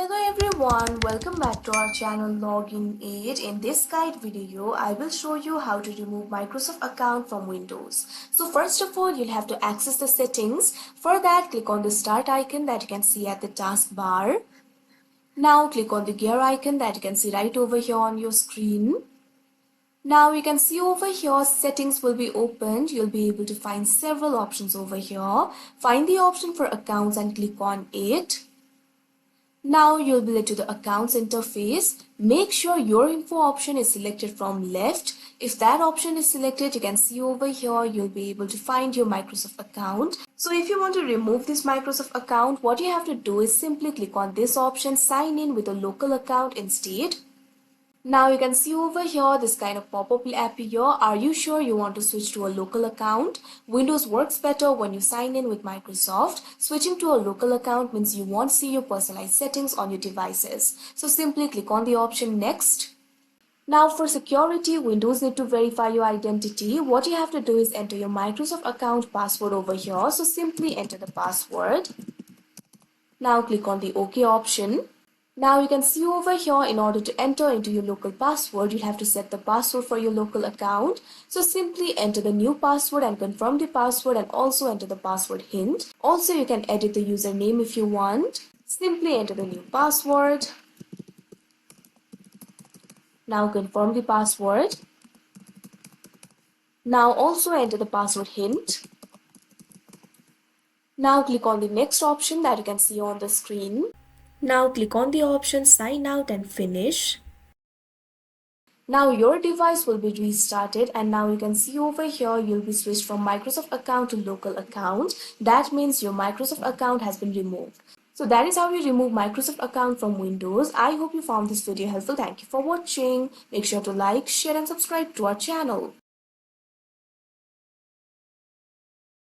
Hello everyone, welcome back to our channel Login Aid. In this guide video, I will show you how to remove Microsoft account from Windows. So first of all, you'll have to access the settings. For that, click on the start icon that you can see at the taskbar. Now click on the gear icon that you can see right over here on your screen. Now you can see over here settings will be opened. You'll be able to find several options over here. Find the option for accounts and click on it. Now you'll be led to the accounts interface. Make sure your info option is selected from left. If that option is selected, you can see over here you'll be able to find your Microsoft account. So if you want to remove this Microsoft account, what you have to do is simply click on this option, sign in with a local account instead. Now you can see over here this kind of pop-up will appear. Are you sure you want to switch to a local account? Windows works better when you sign in with Microsoft. Switching to a local account means you won't see your personalized settings on your devices. So simply click on the option next. Now for security, Windows need to verify your identity. What you have to do is enter your Microsoft account password over here. So simply enter the password. Now click on the OK option. Now you can see over here, in order to enter into your local password, you'll have to set the password for your local account. So simply enter the new password and confirm the password, and also enter the password hint. Also you can edit the username if you want. Simply enter the new password. Now confirm the password. Now also enter the password hint. Now click on the next option that you can see on the screen. Now click on the option sign out and finish. Now your device will be restarted, and now you can see over here you'll be switched from Microsoft account to local account. That means your Microsoft account has been removed. So that is how you remove Microsoft account from Windows. I hope you found this video helpful. Thank you for watching. Make sure to like, share and subscribe to our channel.